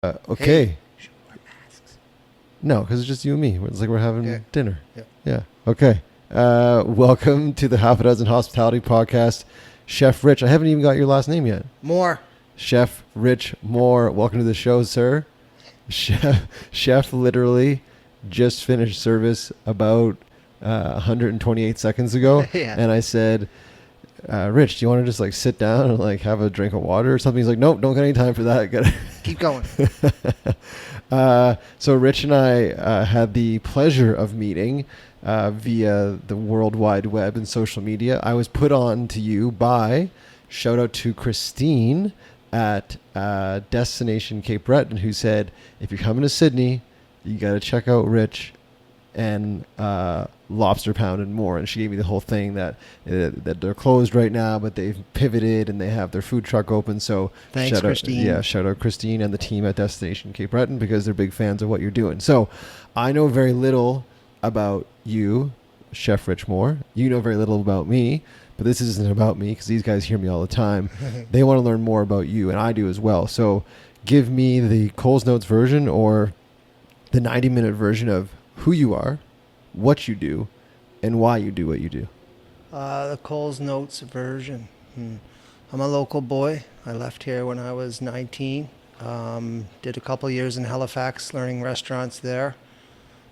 Okay. Hey, should we wear masks? No, because it's just you and me. It's like we're having Okay. dinner. Yep. Yeah. Okay. Welcome to the Half a Dozen Hospitality Podcast. Chef Rich. I haven't even got your last name yet. More. Chef Rich Moore. Welcome to the show, sir. Chef literally just finished service about 128 seconds ago. Yeah. And I said, Rich, do you want to just like sit down and like have a drink of water or something? He's like, nope, don't got any time for that. Gotta Keep going. So Rich and I had the pleasure of meeting via the World Wide Web and social media. I was put on to you by, shout out to Christine at Destination Cape Breton, who said, if you're coming to Sydney, you got to check out Rich and Lobster Pound and more. And she gave me the whole thing that they're closed right now, but they've pivoted and they have their food truck open. So Thanks, Christine. shout out Christine and the team at Destination Cape Breton because they're big fans of what you're doing. So I know very little about you, Chef Rich Moore. You know very little about me, but this isn't about me because these guys hear me all the time. They want to learn more about you, and I do as well. So give me the Coles Notes version or the 90-minute version of who you are, what you do, and why you do what you do. The Coles Notes version. I'm a local boy. I left here when I was 19. Did a couple years in Halifax learning restaurants there.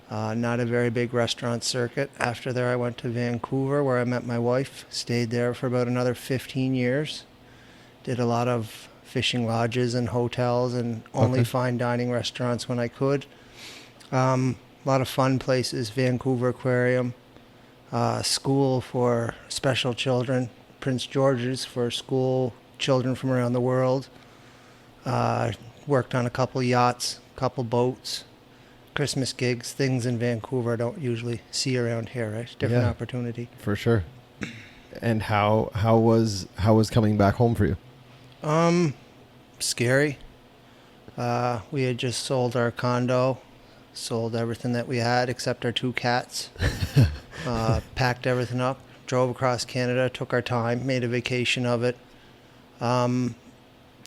Not a very big restaurant circuit. After there, I went to Vancouver where I met my wife. Stayed there for about another 15 years. Did a lot of fishing lodges and hotels and only fine dining restaurants when I could. A lot of fun places, Vancouver Aquarium, school for special children, Prince George's for school children from around the world. Worked on a couple yachts, couple boats, Christmas gigs, things in Vancouver I don't usually see around here, right? Different opportunity. For sure. And how was coming back home for you? Scary. We had just sold our condo. Sold everything that we had except our 2 cats. Packed everything up, drove across Canada, took our time, made a vacation of it.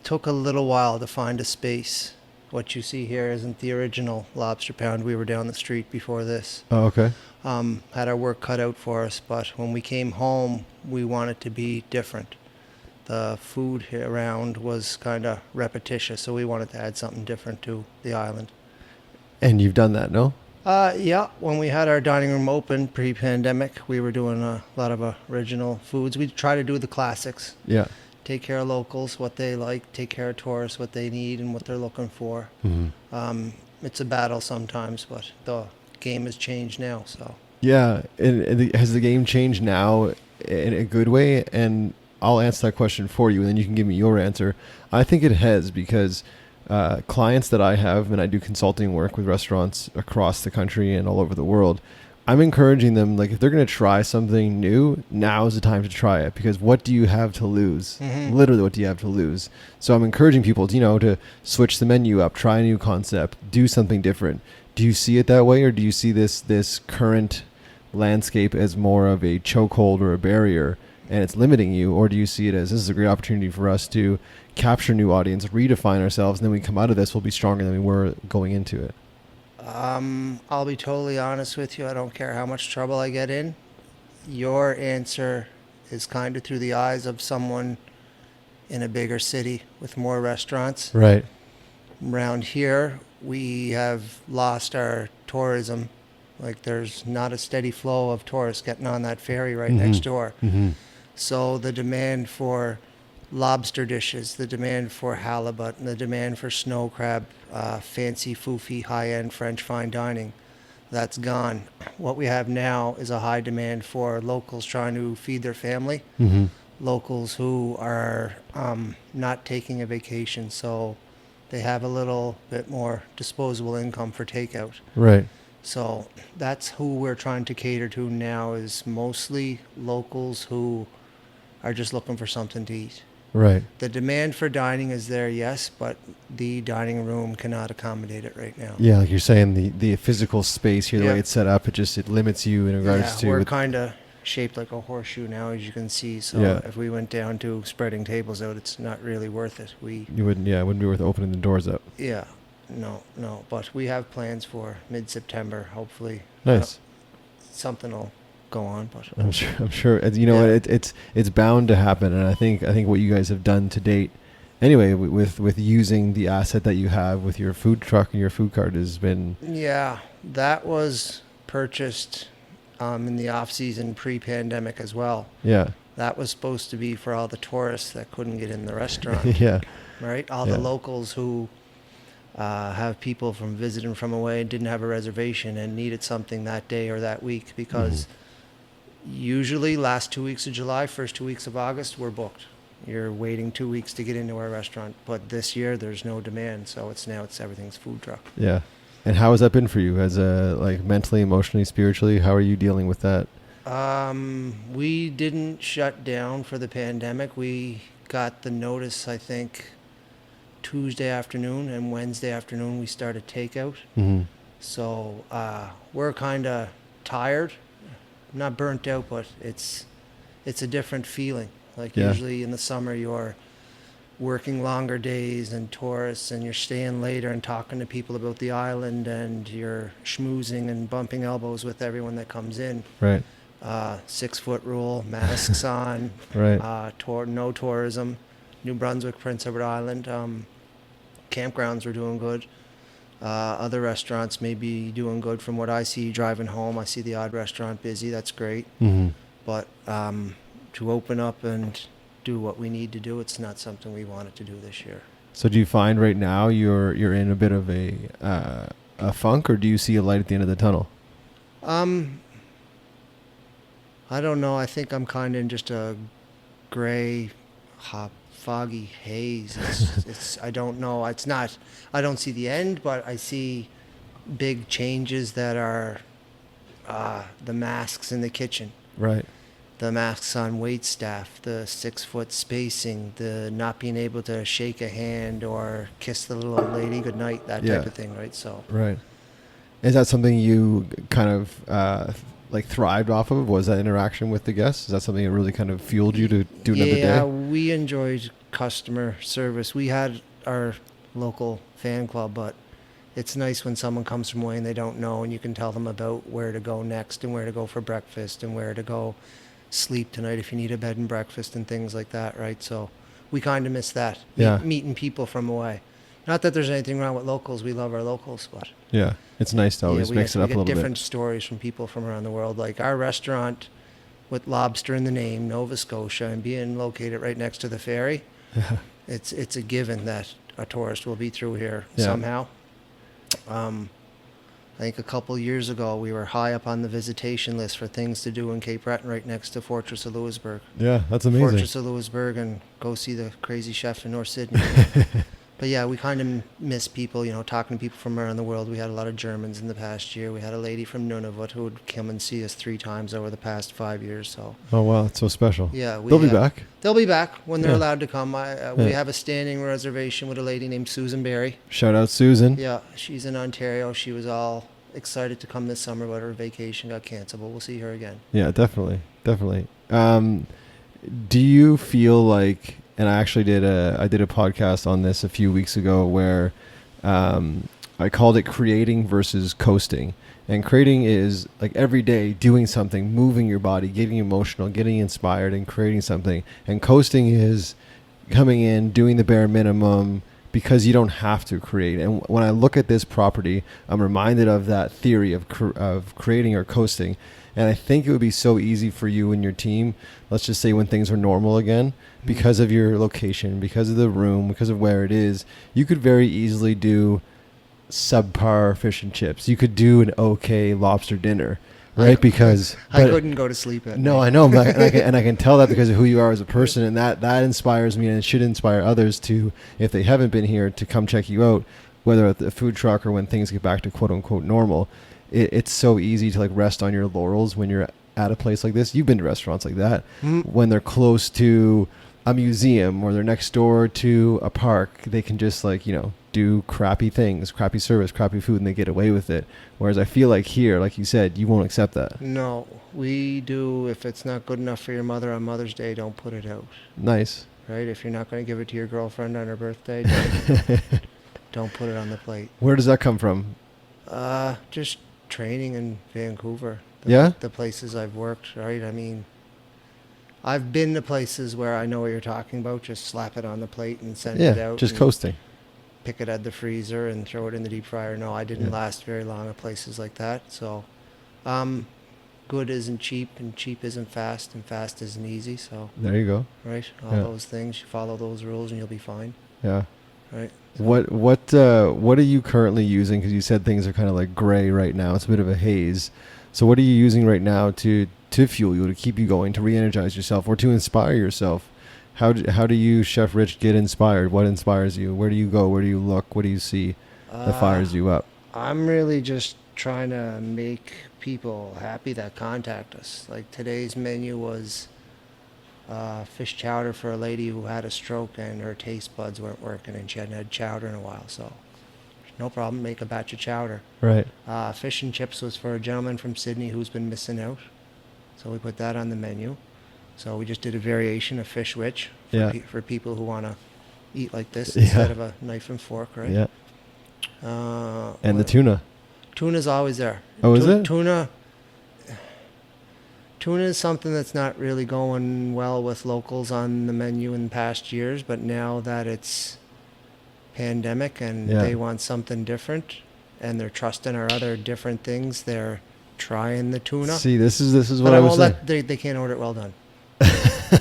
Took a little while to find a space. What you see here isn't the original Lobster Pound. We were down the street before this. Oh, okay. Had our work cut out for us, but when we came home, we wanted to be different. The food here around was kind of repetitious, so we wanted to add something different to the island. And you've done that, no? Yeah, when we had our dining room open pre-pandemic, we were doing a lot of original foods. We try to do the classics. Yeah. Take care of locals, what they like, take care of tourists, what they need and what they're looking for. Mm-hmm. It's a battle sometimes, but the game has changed now, so. Yeah, and has the game changed now in a good way? And I'll answer that question for you, and then you can give me your answer. I think it has because clients that I have, and I do consulting work with restaurants across the country and all over the world, I'm encouraging them, like, if they're going to try something new, now is the time to try it, because what do you have to lose? Mm-hmm. Literally, what do you have to lose? So I'm encouraging people to, to switch the menu up, try a new concept, do something different. Do you see it that way, or do you see this current landscape as more of a chokehold or a barrier, and it's limiting you, or do you see it as this is a great opportunity for us to capture new audience, redefine ourselves, and then we come out of this, we'll be stronger than we were going into it? I'll be totally honest with you. I don't care how much trouble I get in. Your answer is kind of through the eyes of someone in a bigger city with more restaurants. Right. Around here, we have lost our tourism. Like, there's not a steady flow of tourists getting on that ferry right next door. Mm-hmm. So the demand for lobster dishes, the demand for halibut, and the demand for snow crab, fancy, foofy, high-end French fine dining, that's gone. What we have now is a high demand for locals trying to feed their family, Mm-hmm. locals who are not taking a vacation, so they have a little bit more disposable income for takeout. Right. So that's who we're trying to cater to now, is mostly locals who are just looking for something to eat. Right. The demand for dining is there, yes, but the dining room cannot accommodate it right now. Yeah, like you're saying, the physical space here, the Yeah. way it's set up, it limits you in regards to. We're kind of shaped like a horseshoe now, as you can see. So Yeah. if we went down to spreading tables out, it's not really worth it. It wouldn't be worth opening the doors up. Yeah. no. But we have plans for mid-September. Hopefully, Nice. something will go on. But I'm sure. I'm sure. You know, Yeah. it's bound to happen, and I think what you guys have done to date, anyway, with using the asset that you have with your food truck and your food cart has been. yeah, that was purchased in the off season pre-pandemic as well. Yeah. That was supposed to be for all the tourists that couldn't get in the restaurant, Yeah. right? All Yeah. the locals who have people from visiting from away and didn't have a reservation and needed something that day or that week, because usually last 2 weeks of July, first 2 weeks of August, we're booked. You're waiting 2 weeks to get into our restaurant, but this year there's no demand, so it's everything's food truck. Yeah. And how has that been for you, as like mentally, emotionally, spiritually? How are you dealing with that? We didn't shut down for the pandemic. We got the notice, I think, Tuesday afternoon, and Wednesday afternoon we started takeout. Mm-hmm. So we're kind of tired, not burnt out, but it's a different feeling. Like Yeah. usually in the summer you're working longer days and tourists, and you're staying later and talking to people about the island, and you're schmoozing and bumping elbows with everyone that comes in. Right. 6-foot rule, masks on, Right. no tourism. New Brunswick, Prince Edward Island. Campgrounds are doing good. Other restaurants may be doing good from what I see driving home. I see the odd restaurant busy. That's great. Mm-hmm. But to open up and do what we need to do, it's not something we wanted to do this year. So do you find right now you're in a bit of a funk, or do you see a light at the end of the tunnel? I don't know. I think I'm kind of in just a gray, foggy haze. I don't know. It's not. I don't see the end, but I see big changes that are the masks in the kitchen, Right. the masks on wait staff, the 6-foot spacing, the not being able to shake a hand or kiss the little old lady goodnight, that Yeah. type of thing, right? So Right. Is that something you kind of like thrived off of? Was that interaction with the guests? Is that something that really kind of fueled you to do another yeah, day? we enjoyed customer service. We had our local fan club, but it's nice when someone comes from away and they don't know, and you can tell them about where to go next and where to go for breakfast and where to go sleep tonight if you need a bed and breakfast and things like that, right? So we kind of miss that, Yeah. meeting people from away. Not that there's anything wrong with locals. We love our locals, but Yeah. It's nice to always mix it up a we little get different bit. stories from people from around the world. Like our restaurant with lobster in the name, Nova Scotia, and being located right next to the ferry, it's a given that a tourist will be through here Yeah. somehow. I think a couple years ago we were high up on the visitation list for things to do in Cape Breton, right next to Fortress of Louisbourg. Yeah, that's amazing. Fortress of Louisbourg, and go see the crazy chef in North Sydney. But yeah, we kind of miss people, talking to people from around the world. We had a lot of Germans in the past year. We had a lady from Nunavut who would come and see us 3 times over the past 5 years. So Oh wow, it's so special. yeah, They'll be back. They'll be back when they're Yeah. allowed to come. We Yeah. have a standing reservation with a lady named Susan Berry. Shout out Susan. Yeah, she's in Ontario. She was all excited to come this summer, but her vacation got canceled. But we'll see her again. Yeah, definitely. Do you feel like, and I actually did a podcast on this a few weeks ago where I called it creating versus coasting. And creating is like every day doing something, moving your body, getting emotional, getting inspired, and creating something. And coasting is coming in, doing the bare minimum because you don't have to create. And when I look at this property, I'm reminded of that theory of creating or coasting. And I think it would be so easy for you and your team, let's just say when things are normal again, because of your location, because of the room, because of where it is, you could very easily do subpar fish and chips. You could do an okay lobster dinner, right? I couldn't go to sleep at no, night. I know, and I can tell that because of who you are as a person, and that inspires me, and it should inspire others to, if they haven't been here, to come check you out, whether at the food truck or when things get back to quote unquote normal. It's so easy to like rest on your laurels when you're at a place like this. You've been to restaurants like that when they're close to a museum or they're next door to a park. They can just do crappy things, crappy service, crappy food, and they get away with it. Whereas I feel like here, like you said, you won't accept that. No, we do. If it's not good enough for your mother on Mother's Day, don't put it out. Nice. Right? If you're not going to give it to your girlfriend on her birthday, don't. Don't put it on the plate. Where does that come from? Just training in Vancouver. Yeah? The places I've worked, right? I mean, I've been to places where I know what you're talking about. Just slap it on the plate and send it Yeah, out. just and coasting. pick it out of the freezer and throw it in the deep fryer. No, I didn't Yeah. last very long at places like that. So, good isn't cheap, and cheap isn't fast, and fast isn't easy. So, There you go. right, all Yeah. those things. You follow those rules, and you'll be fine. Yeah. Right. What are you currently using? Because you said things are kind of like gray right now. It's a bit of a haze. So what are you using right now to fuel you, to keep you going, to re-energize yourself, or to inspire yourself? How do you, Chef Rich, get inspired? What inspires you? Where do you go? Where do you look? What do you see that fires you up? I'm really just trying to make people happy that contact us. Like today's menu was fish chowder for a lady who had a stroke and her taste buds weren't working and she hadn't had chowder in a while. So no problem, make a batch of chowder. Right. Fish and chips was for a gentleman from Sydney who's been missing out. So we put that on the menu. So we just did a variation of fish witch for, Yeah. for people who want to eat like this Yeah. instead of a knife and fork, right? Yeah. And the what- tuna. Tuna's always there. Oh, is it? Tuna is something that's not really going well with locals on the menu in past years, but now that it's pandemic and Yeah. they want something different and they're trusting our other different things, they're trying the tuna. See, this is what But I I was won't saying. they can't order it well done.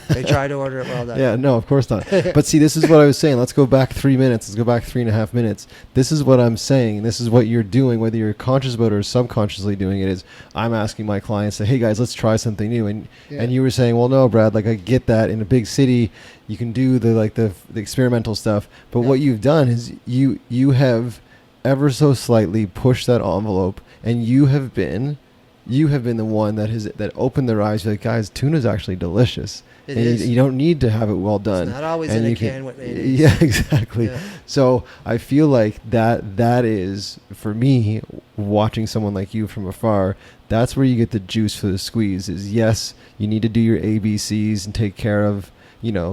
They try to order it well done. Yeah, no, of course not. But see, this is what I was saying. Let's go back 3 minutes. Let's go back 3.5 minutes. This is what I'm saying. This is what you're doing, whether you're conscious about it or subconsciously doing it. Is I'm asking my clients, say, hey guys, let's try something new. And Yeah. and you were saying, well, no, Brad, like I get that in a big city, you can do the experimental stuff. But Yeah. what you've done is you have ever so slightly pushed that envelope, and you have been the one that opened their eyes. You're like, guys, tuna's actually delicious. It And is. you don't need to have it well done. It's not always and in a you can with mayonnaise. Yeah, exactly. Yeah. So I feel like that is, for me, watching someone like you from afar, that's where you get the juice for the squeeze. Is yes, you need to do your ABCs and take care of,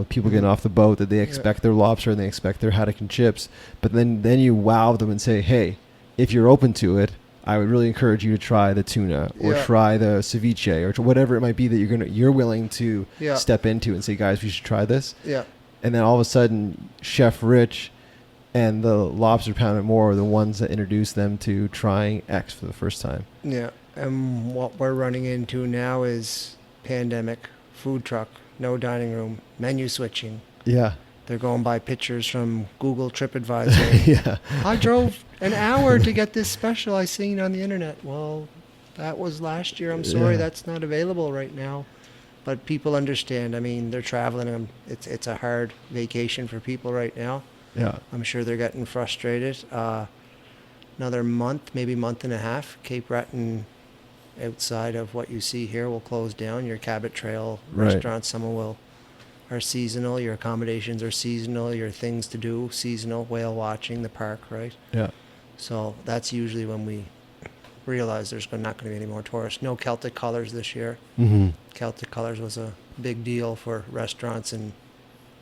people getting off the boat, that they expect their lobster and they expect their haddock and chips. But then you wow them and say, hey, if you're open to it, I would really encourage you to try the tuna or Yeah. try the ceviche or whatever it might be that you're willing to Yeah. step into and say, guys, we should try this. Yeah. And then all of a sudden, Chef Rich and the Lobster Pound and More are the ones that introduce them to trying X for the first time. Yeah. And what we're running into now is pandemic, food truck, no dining room, menu switching. Yeah. They're going by pictures from Google TripAdvisor. Yeah. I drove an hour to get this special I seen on the internet. Well, that was last year. I'm sorry, Yeah. that's not available right now. But people understand. I mean, they're traveling. It's a hard vacation for people right now. Yeah. I'm sure they're getting frustrated. Another month, maybe month and a half, Cape Breton, outside of what you see here, will close down. Your Cabot Trail Right. restaurants, are seasonal. Your accommodations are seasonal. Your things to do seasonal. Whale watching, the park, right? Yeah. So that's usually when we realize there's not going to be any more tourists. No Celtic Colors this year. Mm-hmm. Celtic Colors was a big deal for restaurants and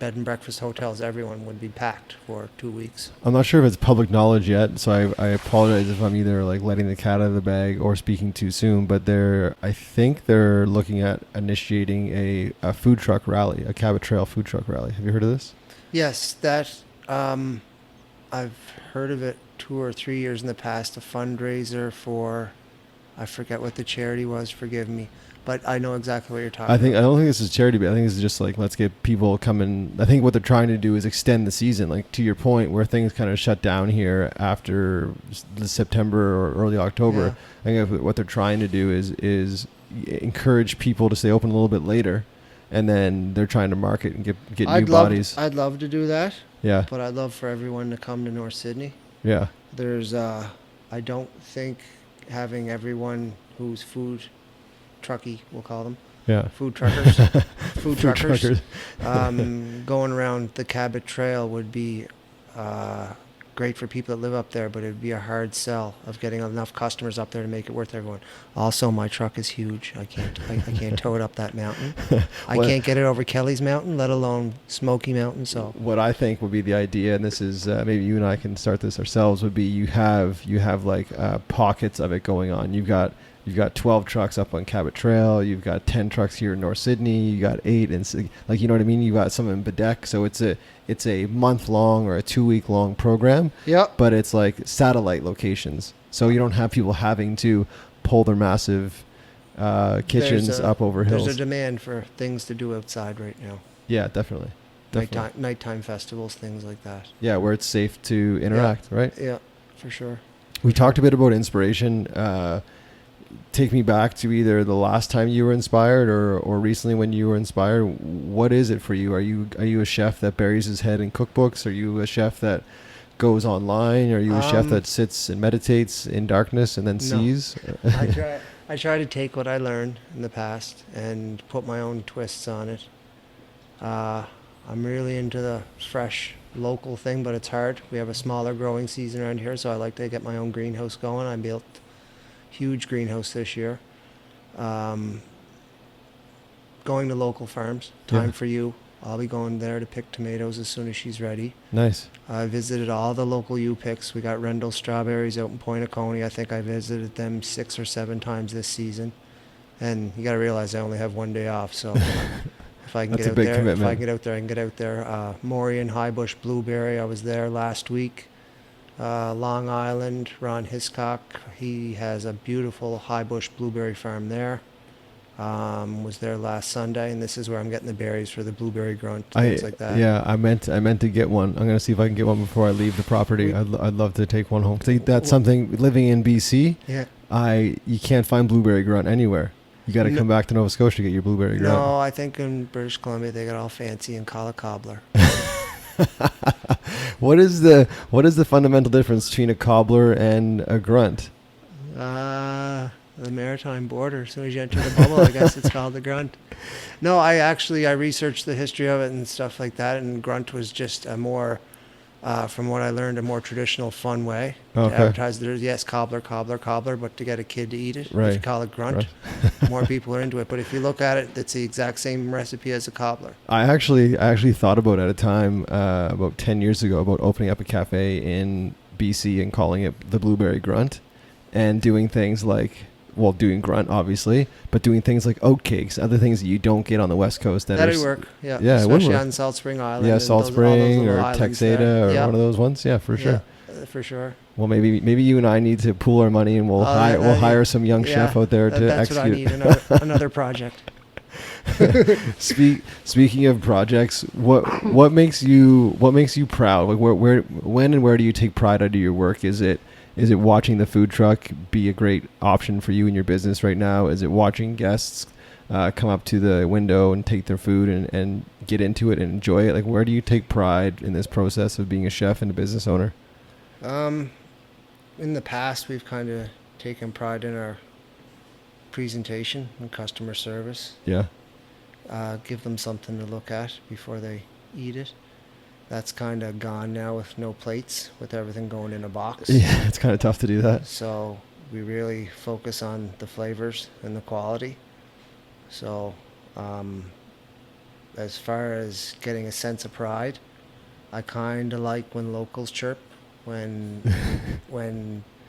bed and breakfast hotels. Everyone would be packed for 2 weeks. I'm not sure if it's public knowledge yet, so I apologize if I'm either like letting the cat out of the bag or speaking too soon. But I think they're looking at initiating a food truck rally, a Cabot Trail food truck rally. Have you heard of this? Yes, that I've heard of it 2 or 3 years in the past. A fundraiser for, I forget what the charity was. Forgive me, but I know exactly what you're talking. I don't think this is charity, but I think this is just like, let's get people coming. I think what they're trying to do is extend the season, like to your point, where things kind of shut down here after the September or early October. I think what they're trying to do is encourage people to stay open a little bit later, and then they're trying to market and get new bodies. I'd love to do that, Yeah, but I'd love for everyone to come to North Sydney. yeah, There's, I don't think having everyone who's food trucky, we'll call them, yeah. food truckers, food truckers, truckers. going around the Cabot Trail would be great for people that live up there, but it'd be a hard sell of getting enough customers up there to make it worth everyone. Also, my truck is huge. I can't tow it up that mountain. I can't get it over Kelly's Mountain, let alone Smoky Mountain. So what I think would be the idea, and this is maybe you and I can start this ourselves, would be you have like pockets of it going on. You've got 12 trucks up on Cabot Trail. You've got 10 trucks here in North Sydney. You got 8 in, like, you know what I mean? You got some in Bedeck. So it's a month long or a 2 week long program. Yep. But it's like satellite locations. So you don't have people having to pull their massive kitchens up over hills. There's a demand for things to do outside right now. Yeah, definitely. Nighttime festivals, things like that. Yeah, where it's safe to interact, right? Yeah, for sure. We talked a bit about inspiration. Take me back to either the last time you were inspired or recently when you were inspired. What is it for you? Are you a chef that buries his head in cookbooks? Are you a chef that goes online? Are you a chef that sits and meditates in darkness and then sees? I try to take what I learned in the past and put my own twists on it. I'm really into the fresh local thing, but it's hard. We have a smaller growing season around here, so I like to get my own greenhouse going. I built huge greenhouse this year. Going to local farms. Time for you. I'll be going there to pick tomatoes as soon as she's ready. Nice. I visited all the local U-Picks. We got Rendell strawberries out in Point Coney. I think I visited them 6 or 7 times this season. And you got to realize I only have 1 day off, so if I can get out there, commitment. if I can get out there, I can get out there. Morian High Bush Blueberry. I was there last week. Long Island, Ron Hiscock, he has a beautiful high bush blueberry farm there. Was there last Sunday, and this is where I'm getting the berries for the blueberry grunt, things like that. Yeah, I meant to get one. I'm gonna see if I can get one before I leave the property. I'd love to take one home. That's something, living in BC. Yeah. You can't find blueberry grunt anywhere. You got to come back to Nova Scotia to get your blueberry grunt. No, I think in British Columbia they got all fancy and call it cobbler. What is the fundamental difference between a cobbler and a grunt? The maritime border. As soon as you enter the bubble, I guess it's called the grunt. No, I researched the history of it and stuff like that, and grunt was just a more, from what I learned, a more traditional, fun way to advertise. There's cobbler, but to get a kid to eat it, if you call it grunt, more people are into it. But if you look at it, it's the exact same recipe as a cobbler. I actually thought about it at a time about 10 years ago about opening up a cafe in BC and calling it the Blueberry Grunt, and doing things like, well, doing grunt obviously, but doing things like oat cakes, other things that you don't get on the West Coast. That'd work. Yeah, yeah, especially on Salt Spring Island. Yeah, Salt Spring or Texada or one of those ones. Yeah, for sure. Yeah, for sure. Well, maybe you and I need to pool our money and we'll hire some young chef out there to execute. That's what I need. Another project. Speaking of projects, what makes you proud? Like when and where do you take pride out of your work? Is it watching the food truck be a great option for you in your business right now? Is it watching guests come up to the window and take their food and get into it and enjoy it? Like, where do you take pride in this process of being a chef and a business owner? In the past, we've kind of taken pride in our presentation and customer service. Yeah. Give them something to look at before they eat it. That's kind of gone now with no plates, with everything going in a box. Yeah, it's kind of tough to do that. So we really focus on the flavors and the quality. So as far as getting a sense of pride, I kind of like when locals chirp, when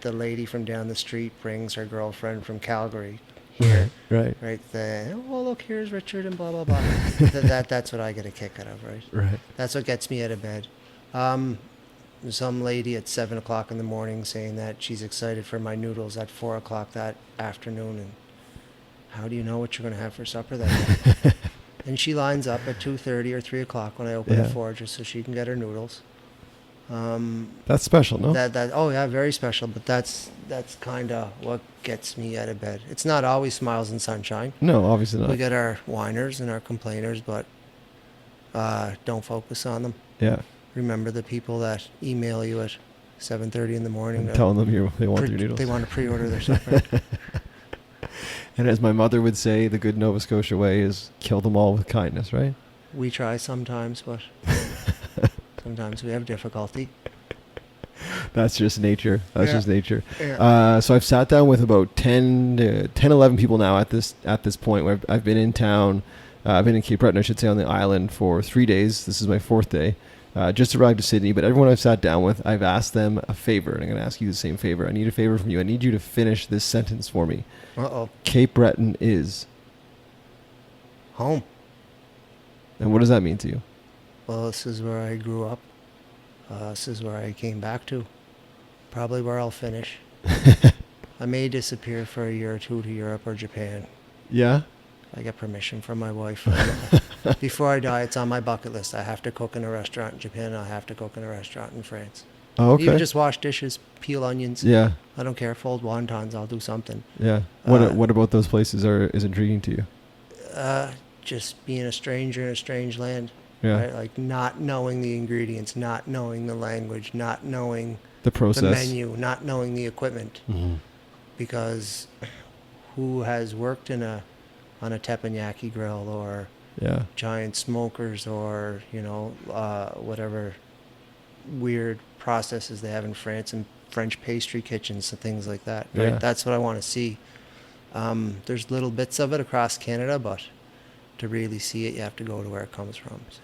the lady from down the street brings her girlfriend from Calgary here. Right. Oh, look, here's Richard and blah, blah, blah. That's what I get a kick out of, right? Right. That's what gets me out of bed. Some lady at 7 o'clock in the morning saying that she's excited for my noodles at 4 o'clock that afternoon. And how do you know what you're going to have for supper that day? And she lines up at 2:30 or 3 o'clock when I open the door just so she can get her noodles. That's special, no? Oh yeah, very special. But that's kind of what gets me out of bed. It's not always smiles and sunshine. No, obviously not. We get our whiners and our complainers, but don't focus on them. Yeah. Remember the people that email you at 7:30 in the morning, telling them they want their noodles. They want to pre-order their supper. And as my mother would say, the good Nova Scotia way is kill them all with kindness, right? We try sometimes, but sometimes we have difficulty. That's just nature. That's Yeah. just nature. Yeah. So I've sat down with about 11 people now at this point where I've been in town. I've been in Cape Breton, I should say, on the island for 3 days. This is my 4th day. Just arrived to Sydney, but everyone I've sat down with, I've asked them a favor, and I'm going to ask you the same favor. I need a favor from you. I need you to finish this sentence for me. Uh-oh. Cape Breton is... Home. And what does that mean to you? Well, this is where I grew up. This is where I came back to. Probably where I'll finish. I may disappear for a year or two to Europe or Japan. Yeah? I get permission from my wife. Before I die, it's on my bucket list. I have to cook in a restaurant in Japan. I have to cook in a restaurant in France. Oh, okay. Even just wash dishes, peel onions. Yeah. I don't care. Fold wontons. I'll do something. Yeah. What about those places is intriguing to you? Just being a stranger in a strange land. Yeah. Right? Like not knowing the ingredients, not knowing the language, not knowing The process. the menu, not knowing the equipment. Mm-hmm. Because who has worked on a teppanyaki grill or Yeah. giant smokers or whatever weird processes they have in France and French pastry kitchens and things like that. Right? Yeah. That's what I want to see. There's little bits of it across Canada, but to really see it, you have to go to where it comes from. So.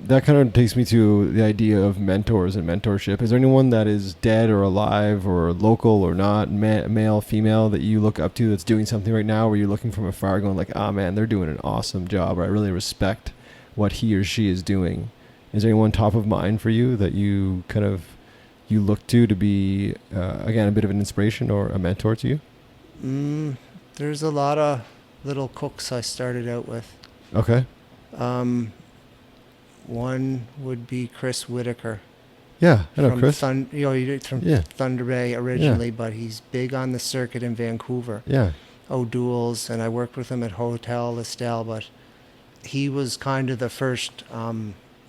That kind of takes me to the idea of mentors and mentorship. Is there anyone that is dead or alive or local or not, male, female, that you look up to that's doing something right now where you're looking from afar going like, ah, man, they're doing an awesome job, or I really respect what he or she is doing? Is there anyone top of mind for you that you you look to be, again, a bit of an inspiration or a mentor to you? There's a lot of little cooks I started out with. Okay. One would be Chris Whitaker. Yeah, I know from Chris. From Yeah. Thunder Bay originally, but he's big on the circuit in Vancouver. Yeah. O'Doul's, and I worked with him at Hotel Estelle, but he was kind of the first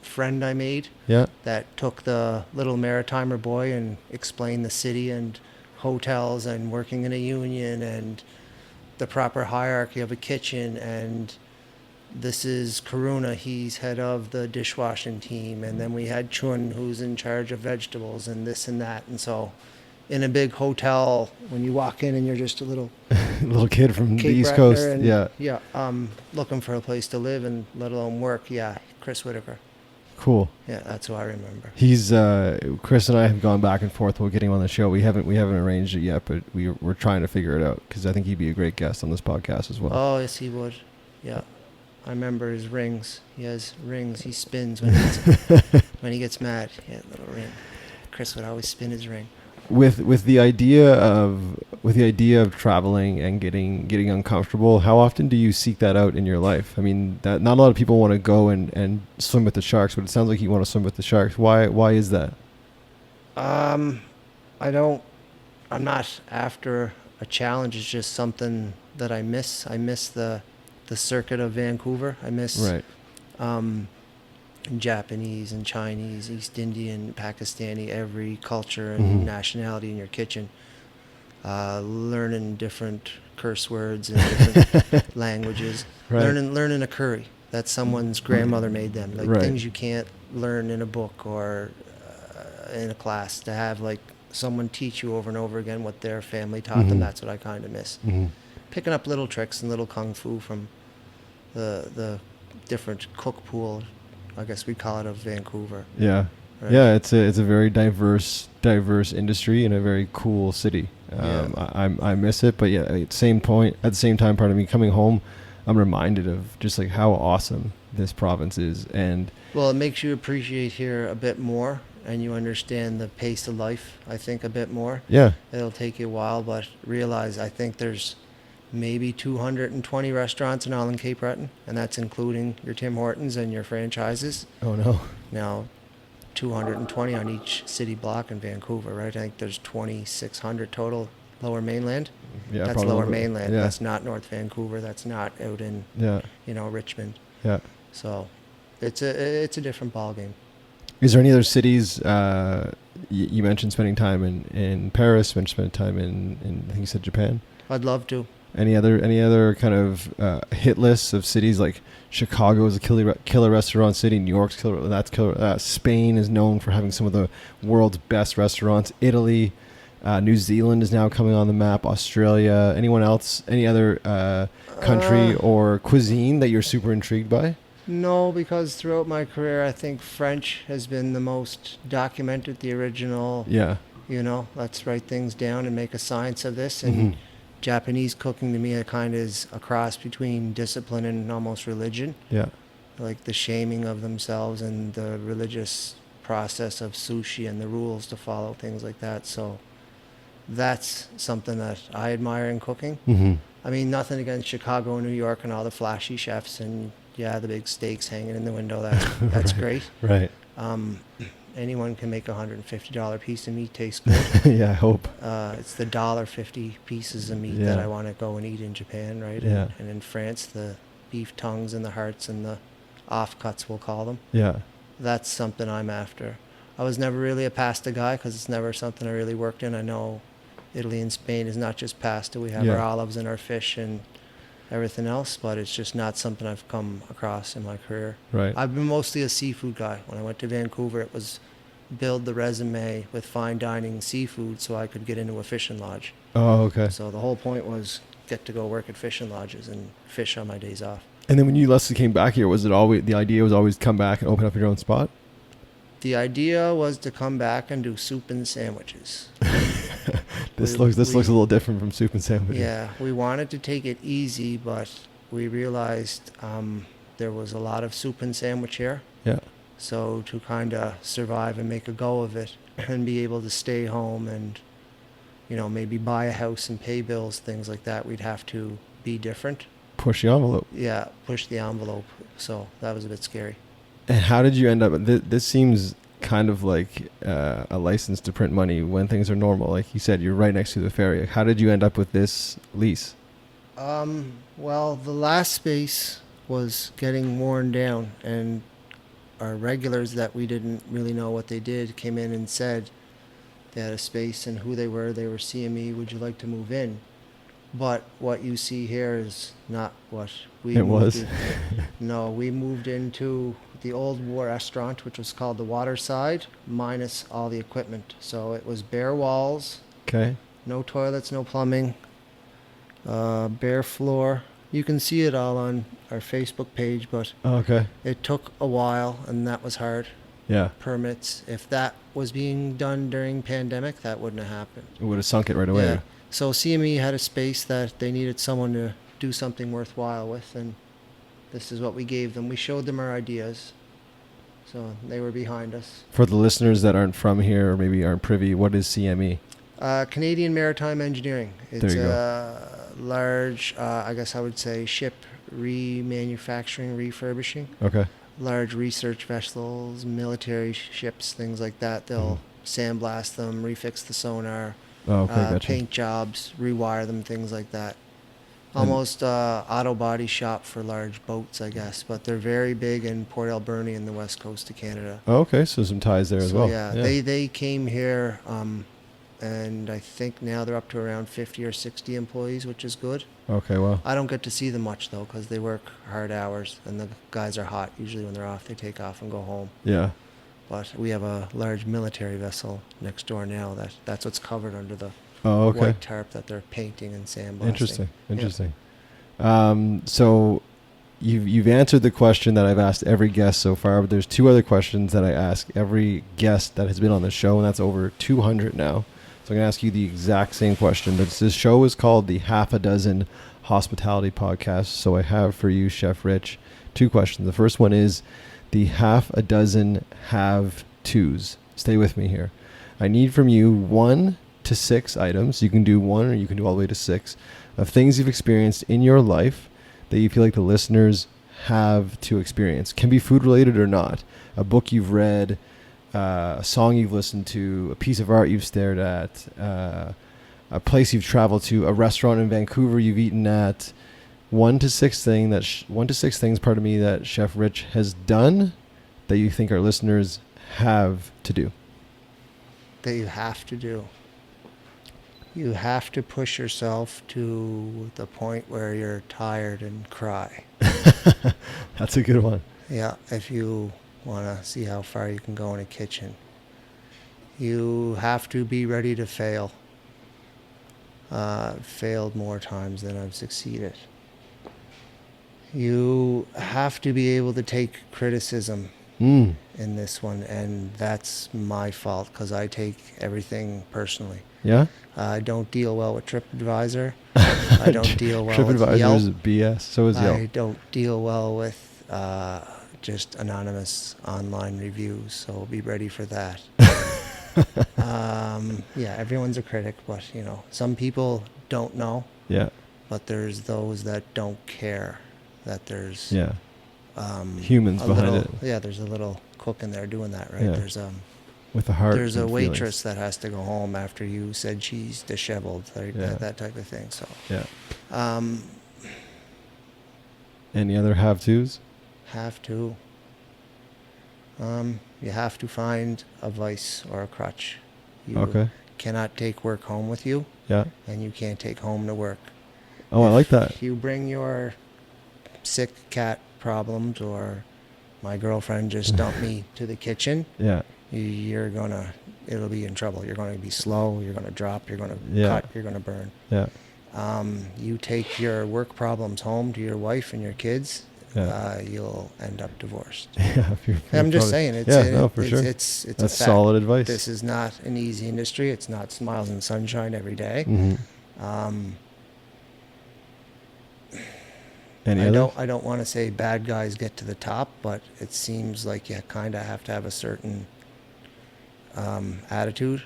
friend I made Yeah. that took the little maritimer boy and explained the city and hotels and working in a union and the proper hierarchy of a kitchen. And this is Karuna, he's head of the dishwashing team, and then we had Chun, who's in charge of vegetables and this and that. And so in a big hotel, when you walk in and you're just a little kid from the Cape East Breton Coast. and, Yeah. looking for a place to live and let alone work. Yeah, Chris Whitaker. Cool. Yeah, that's who I remember. He's Chris and I have gone back and forth. We'll get him on the show. We haven't arranged it yet, but we're trying to figure it out because I think he'd be a great guest on this podcast as well. Oh, yes, he would. Yeah. I remember his rings. He has rings. He spins when he gets mad. Yeah, little ring. Chris would always spin his ring. With the idea of traveling and getting uncomfortable, how often do you seek that out in your life? I mean, that not a lot of people want to go and swim with the sharks, but it sounds like you want to swim with the sharks. Why is that? I'm not after a challenge. It's just something that I miss. I miss the circuit of Vancouver. I miss Right. Japanese and Chinese, East Indian, Pakistani, every culture and nationality in your kitchen. Learning different curse words and different languages. Right. Learning a curry that someone's grandmother made them. Like Right. things you can't learn in a book or in a class. To have like someone teach you over and over again what their family taught them. That's what I kind of miss. Picking up little tricks and little kung fu from the different cook pool, I guess we call it, of Vancouver. Yeah. Right? Yeah, it's a very diverse industry and a very cool city. I miss it, but yeah, at the same time, part of me coming home, I'm reminded of just like how awesome this province is. And well, it makes you appreciate here a bit more, and you understand the pace of life, I think, a bit more. yeah, It'll take you a while, but realize I think there's maybe 220 restaurants in all in Cape Breton, and that's including your Tim Hortons and your franchises. oh no, Now, 220 on each city block in Vancouver, right? I think there's 2,600 total Lower Mainland. yeah, That's probably Lower a little bit. Mainland. Yeah, That's not North Vancouver. That's not out in yeah, Richmond. yeah. So it's a different ballgame. Is there any other cities? You mentioned spending time in Paris. Mentioned spending time in I think you said Japan. I'd love to. Any other kind of hit lists of cities? Like Chicago is a killer restaurant city. New York's killer. That's killer. Spain is known for having some of the world's best restaurants. Italy, New Zealand is now coming on the map. Australia. Anyone else? Any other country or cuisine that you're super intrigued by? No, because throughout my career, I think French has been the most documented, the original. Yeah. Let's write things down and make a science of this. And Japanese cooking to me, it kind of is a cross between discipline and almost religion. Yeah. Like the shaming of themselves and the religious process of sushi and the rules to follow, things like that. So that's something that I admire in cooking. Mm-hmm. I mean, nothing against Chicago and New York and all the flashy chefs and the big steaks hanging in the window. That's great. Right. Anyone can make $150 piece of meat taste good. Yeah, I hope. It's the $1.50 pieces of meat that I want to go and eat in Japan, right? Yeah. And in France, the beef tongues and the hearts and the offcuts, we'll call them. Yeah. That's something I'm after. I was never really a pasta guy because it's never something I really worked in. I know Italy and Spain is not just pasta. We have our olives and our fish and everything else, but it's just not something I've come across in my career. Right. I've been mostly a seafood guy. When I went to Vancouver, it was build the resume with fine dining seafood so I could get into a fishing lodge. Oh, okay. So the whole point was get to go work at fishing lodges and fish on my days off. And then when you Leslie came back here, was it always the idea was always come back and open up your own spot? The idea was to come back and do soup and sandwiches. This looks a little different from soup and sandwiches. Yeah, we wanted to take it easy, but we realized there was a lot of soup and sandwich here. Yeah. So to kind of survive and make a go of it and be able to stay home and, maybe buy a house and pay bills, things like that, we'd have to be different. Push the envelope. Yeah, push the envelope. So that was a bit scary. And how did you end up? This seems kind of like a license to print money when things are normal. Like you said, you're right next to the ferry. How did you end up with this lease? Well, the last space was getting worn down, and our regulars that we didn't really know what they did came in and said they had a space and who they were CME, would you like to move in? But what you see here is not what we moved in. No, we moved into the old war restaurant, which was called the Waterside, minus all the equipment. So it was bare walls. Okay. No toilets, no plumbing, bare floor. You can see it all on our Facebook page, but it took a while, and that was hard. Yeah. Permits. If that was being done during pandemic, that wouldn't have happened. It would have sunk it right away. Yeah. So CME had a space that they needed someone to do something worthwhile with, and this is what we gave them. We showed them our ideas, so they were behind us. For the listeners that aren't from here or maybe aren't privy, what is CME? Canadian Maritime Engineering. It's a large, I guess I would say, ship remanufacturing, refurbishing. Okay. Large research vessels, military ships, things like that. They'll sandblast them, refix the sonar, gotcha. paint jobs, rewire them, things like that. Almost auto body shop for large boats, I guess. But they're very big in Port Alberni in the west coast of Canada. Oh, okay, so some ties there as well. Yeah, they came here, and I think now they're up to around 50 or 60 employees, which is good. Okay, well. I don't get to see them much, though, because they work hard hours, and the guys are hot. Usually when they're off, they take off and go home. Yeah. But we have a large military vessel next door now. That's what's covered under the white tarp that they're painting and sandblasting. Interesting. Yeah. So you've answered the question that I've asked every guest so far, but there's two other questions that I ask every guest that has been on the show, and that's over 200 now. So I'm going to ask you the exact same question. This show is called the Half a Dozen Hospitality Podcast. So I have for you, Chef Rich, two questions. The first one is the half a dozen have-tos. Stay with me here. I need from you 1 to 6 items. You can do 1 or you can do all the way to 6 of things you've experienced in your life that you feel like the listeners have to experience. Can be food related or not. A book you've read, a song you've listened to, a piece of art you've stared at, a place you've traveled to, a restaurant in Vancouver you've eaten at. 1 to 6 things that Chef Rich has done that you think our listeners have to do. That you have to do. You have to push yourself to the point where you're tired and cry. That's a good one. Yeah, if you want to see how far you can go in a kitchen. You have to be ready to fail. I've failed more times than I've succeeded. You have to be able to take criticism Mm. in this one, and that's my fault because I take everything personally. Yeah? I don't deal well with TripAdvisor. I don't deal well with TripAdvisor Yelp. is BS. So is Yelp. I don't deal well with just anonymous online reviews, so be ready for that. Yeah, everyone's a critic, but some people don't know. Yeah. But there's those that don't care that there's Yeah. Humans behind it. Yeah, there's a little cook in there doing that, right? Yeah. With a heart. There's a and waitress feelings. that has to go home after you said she's disheveled, like Yeah. that type of thing. So Yeah. um, Any other have-tos? have to. You have to find a vice or a crutch. You Okay. cannot take work home with you, Yeah. and you can't take home to work. Oh, I like that. If you bring your sick cat problems, or my girlfriend just dumped me to the kitchen, Yeah. it'll be in trouble. You're going to be slow, you're going to drop, you're going to Yeah. cut, you're going to burn. Yeah. You take your work problems home to your wife and your kids, Yeah. you'll end up divorced. Yeah. I'm just saying, it's sure. it's a That's fact. solid advice. This is not an easy industry. It's not smiles and sunshine every day. Mm-hmm. Any I others? don't want to say bad guys get to the top, but it seems like you kind of have to have a certain attitude.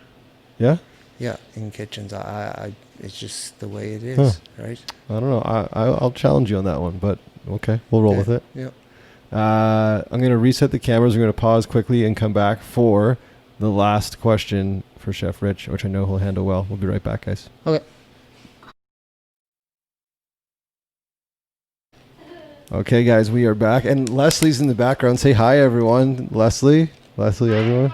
Yeah. Yeah, in kitchens, it's just the way it is, right? I don't know. I'll challenge you on that one, but okay, we'll roll with it. Yeah. I'm going to reset the cameras. We're going to pause quickly and come back for the last question for Chef Rich, which I know he'll handle well. We'll be right back, guys. Okay. Okay, guys, we are back. And Leslie's in the background. Say hi, everyone. Leslie, everyone.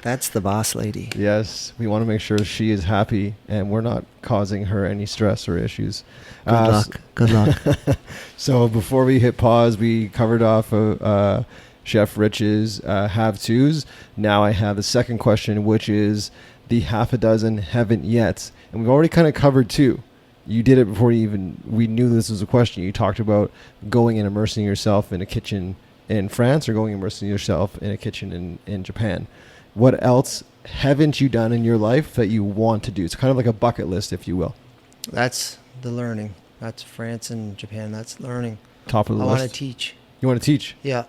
That's the boss lady. Yes, we want to make sure she is happy and we're not causing her any stress or issues. Good luck. Good luck. So before we hit pause, we covered off Chef Rich's have-tos. Now I have the second question, which is the half a dozen haven't yet. And we've already kind of covered two. You did it before we knew this was a question. You talked about going and immersing yourself in a kitchen in France or going and immersing yourself in a kitchen in Japan. What else haven't you done in your life that you want to do? It's kind of like a bucket list, if you will. That's the learning. That's France and Japan. That's learning. Top of the list. list. I want to teach. You want to teach? Yeah.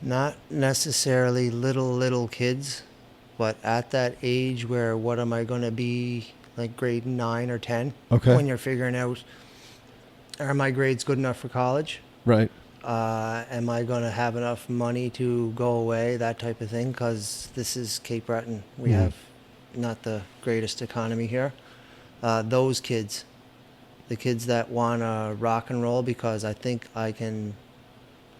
Not necessarily little kids, but at that age where what am I going to be, like grade 9 or 10? Okay. When you're figuring out, are my grades good enough for college? Right. Am I going to have enough money to go away, that type of thing? Because this is Cape Breton. We have not the greatest economy here. Those kids, the kids that want to rock and roll, because I think I can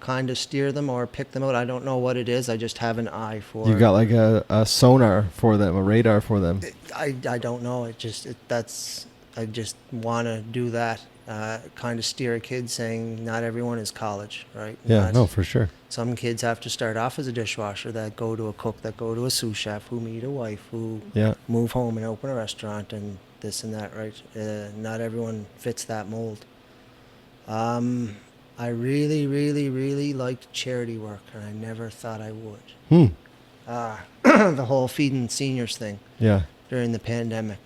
kind of steer them or pick them out. I don't know what it is. I just have an eye for. You got like a sonar for them, a radar for them. I don't know. I just want to do that. Kind of steer a kid, saying not everyone is college, right? Yeah, no, for sure. Some kids have to start off as a dishwasher, that go to a cook, that go to a sous chef, who meet a wife, who move home and open a restaurant and this and that, right? Not everyone fits that mold. I really, really, really liked charity work, and I never thought I would. The whole feeding seniors thing during the pandemic.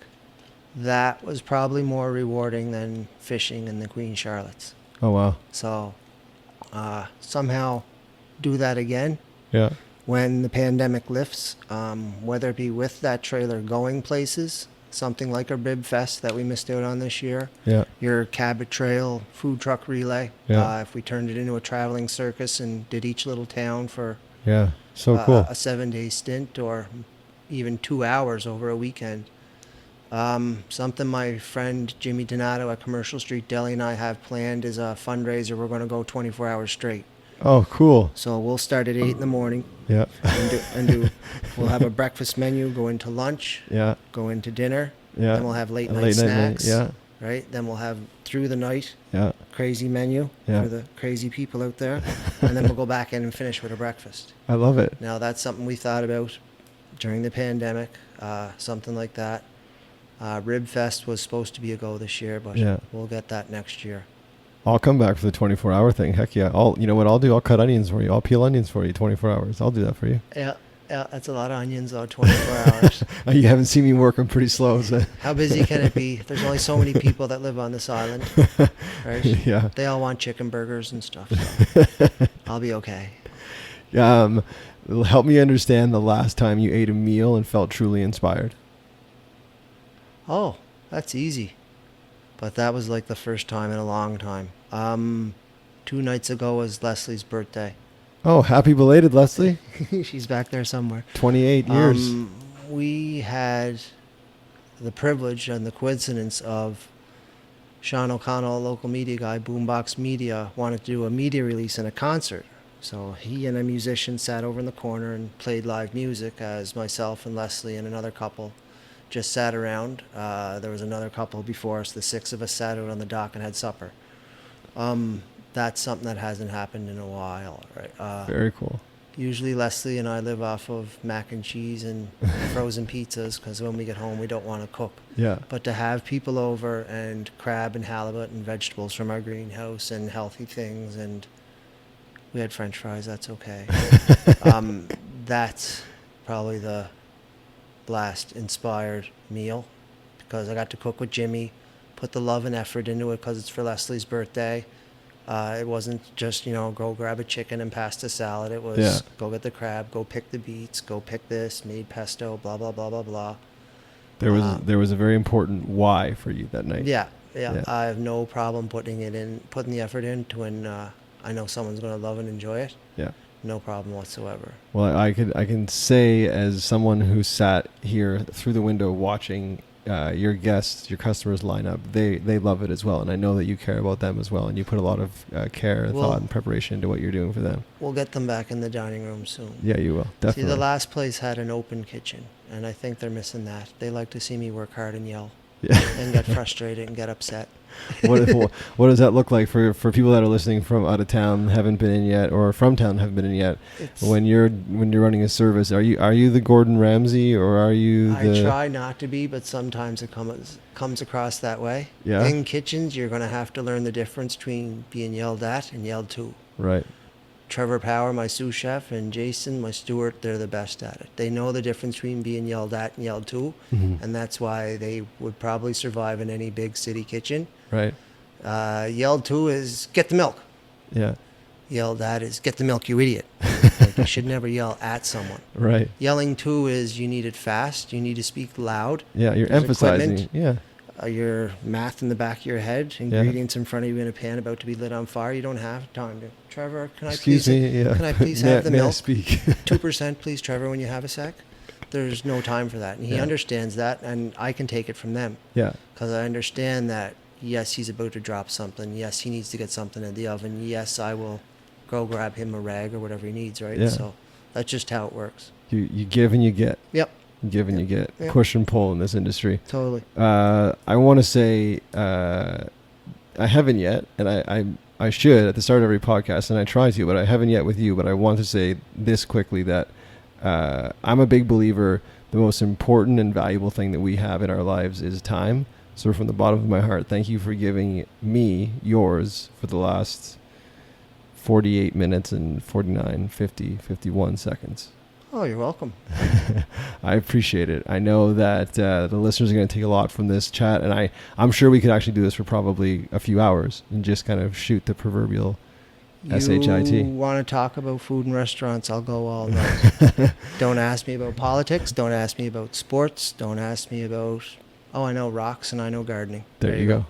That was probably more rewarding than fishing in the Queen Charlottes. Oh, wow. So somehow do that again. Yeah. When the pandemic lifts, whether it be with that trailer going places, something like our Bib Fest that we missed out on this year. Yeah. Your Cabot Trail food truck relay. Yeah. If we turned it into a traveling circus and did each little town for so cool. a 7-day stint, or even 2 hours over a weekend. Something my friend Jimmy Donato at Commercial Street Deli and I have planned is a fundraiser. We're going to go 24 hours straight. Oh, cool. So we'll start at 8 in the morning Yeah. we'll have a breakfast menu, go into lunch, Yeah. go into dinner, Yeah. then we'll have late A night late night menu. snacks, Yeah. right? Then we'll have through the night, Yeah. crazy menu Yeah. for the crazy people out there, and then we'll go back in and finish with a breakfast. I love it. Now that's something we thought about during the pandemic, something like that. Rib Fest was supposed to be a go this year, but Yeah. we'll get that next year. I'll come back for the 24-hour thing. Heck yeah. You know what I'll do? I'll cut onions for you. I'll peel onions for you 24 hours. I'll do that for you. Yeah, that's a lot of onions though, 24 hours. You haven't seen me work. I'm pretty slow. So. How busy can it be? There's only so many people that live on this island, right? Yeah. They all want chicken burgers and stuff, so I'll be okay. Help me understand the last time you ate a meal and felt truly inspired. Oh, that's easy. But that was like the first time in a long time. 2 nights ago was Leslie's birthday. Oh, happy belated, Leslie. She's back there somewhere. 28 years. We had the privilege and the coincidence of Sean O'Connell, a local media guy, Boombox Media, wanted to do a media release and a concert. So he and a musician sat over in the corner and played live music as myself and Leslie and another couple just sat around. There was another couple before us. The 6 of us sat out on the dock and had supper. That's something that hasn't happened in a while, right? Very cool. Usually Leslie and I live off of mac and cheese and frozen pizzas because when we get home we don't want to cook. Yeah. But to have people over and crab and halibut and vegetables from our greenhouse and healthy things, and we had French fries, that's okay. That's probably the last inspired meal because I got to cook with Jimmy, put the love and effort into it because it's for Leslie's birthday. It wasn't just, go grab a chicken and pasta salad. It was go get the crab, go pick the beets, go pick this, made pesto, blah, blah, blah, blah, blah. There was a very important why for you that night. Yeah. I have no problem putting the effort into when I know someone's going to love and enjoy it. Yeah. No problem whatsoever. Well, I can say as someone who sat here through the window watching your guests, your customers line up, they love it as well, and I know that you care about them as well, and you put a lot of care and thought and preparation into what you're doing for them. We'll get them back in the dining room soon. Yeah, you will, definitely. See, the last place had an open kitchen, and I think they're missing that. They like to see me work hard and yell, and get frustrated and get upset. What does that look like for people that are listening from out of town, haven't been in yet, or from town haven't been in yet? When you're running a service, are you the Gordon Ramsay, or are you the... I try not to be, but sometimes it comes across that way. Yeah. In kitchens, you're going to have to learn the difference between being yelled at and yelled to. Right. Trevor Power, my sous chef, and Jason, my steward, they're the best at it. They know the difference between being yelled at and yelled to, and that's why they would probably survive in any big city kitchen. Right. Yelled to is, get the milk. Yeah. Yelled at is, get the milk, you idiot. Like, you should never yell at someone. Right. Yelling to is, you need it fast, you need to speak loud. Yeah, you're There's emphasizing. equipment. Yeah. Your math in the back of your head, ingredients in front of you in a pan about to be lit on fire. You don't have time to. Trevor, can I please have the may milk? I speak? 2%, please, Trevor, when you have a sec. There's no time for that, and he understands that, and I can take it from them. Yeah. Because I understand that. Yes, he's about to drop something. Yes, he needs to get something in the oven. Yes, I will go grab him a rag or whatever he needs. Right. Yeah. So that's just how it works. You give and you get. Yep. Give and you get. Yep. Push and pull in this industry. Totally. I want to say I haven't yet, and I should at the start of every podcast, and I try to, but I haven't yet with you. But I want to say this quickly that I'm a big believer. The most important and valuable thing that we have in our lives is time. So from the bottom of my heart, thank you for giving me yours for the last 48 minutes and 49, 50, 51 seconds. Oh, you're welcome. I appreciate it. I know that the listeners are going to take a lot from this chat, and I'm sure we could actually do this for probably a few hours and just kind of shoot the proverbial SHIT. You want to talk about food and restaurants, I'll go all night. Don't ask me about politics. Don't ask me about sports. Don't ask me about, I know rocks and I know gardening. There you go.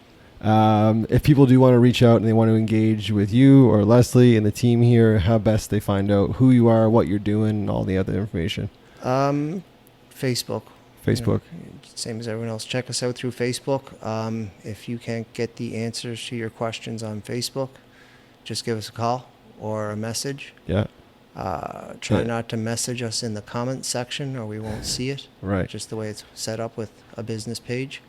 If people do want to reach out and they want to engage with you or Leslie and the team here, how best they find out who you are, what you're doing, and all the other information? Facebook. Same as everyone else. Check us out through Facebook. If you can't get the answers to your questions on Facebook, just give us a call. or a message. Yeah. Try Yeah. not to message us in the comments section or we won't see it. Right. Just the way it's set up with a business page.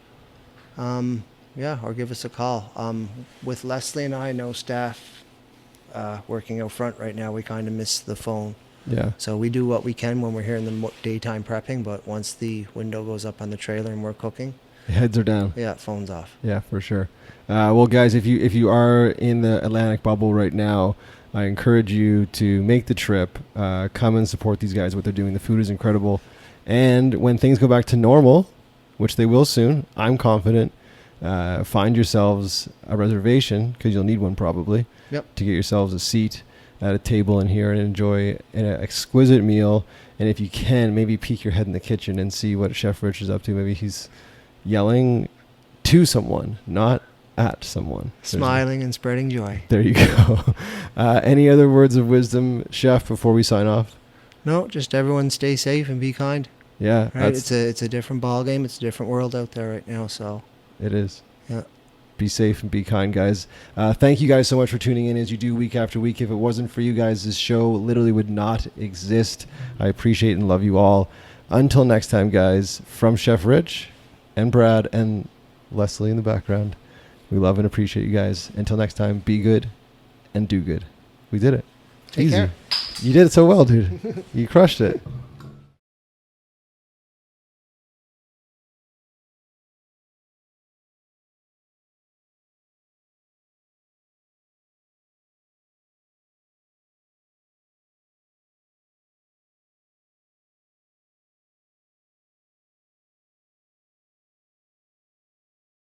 Yeah, or give us a call. With Leslie and I, no staff working out front right now, we kind of miss the phone. Yeah. So we do what we can when we're here in the daytime prepping, but once the window goes up on the trailer and we're cooking, Heads are down. yeah, phone's off. Yeah, for sure. Well, guys, if you are in the Atlantic bubble right now, I encourage you to make the trip. Come and support these guys. What they're doing, the food is incredible. And when things go back to normal, which they will soon, I'm confident. Find yourselves a reservation, because you'll need one probably. Yep. To get yourselves a seat at a table in here and enjoy an exquisite meal. And if you can, maybe peek your head in the kitchen and see what Chef Rich is up to. Maybe he's yelling to someone, not at someone. Smiling and spreading joy. There you go. Any other words of wisdom, Chef, before we sign off? No, just everyone stay safe and be kind. Yeah, Right? It's a different ball game. It's a different world out there right now. So it is. yeah. Be safe and be kind, guys. Thank you guys so much for tuning in as you do week after week. If it wasn't for you guys, this show literally would not exist. I appreciate and love you all. Until next time, guys, from Chef Rich and Brad and Leslie in the background, we love and appreciate you guys. Until next time, be good and do good. We did it. Take care. You did it so well, dude. You crushed it.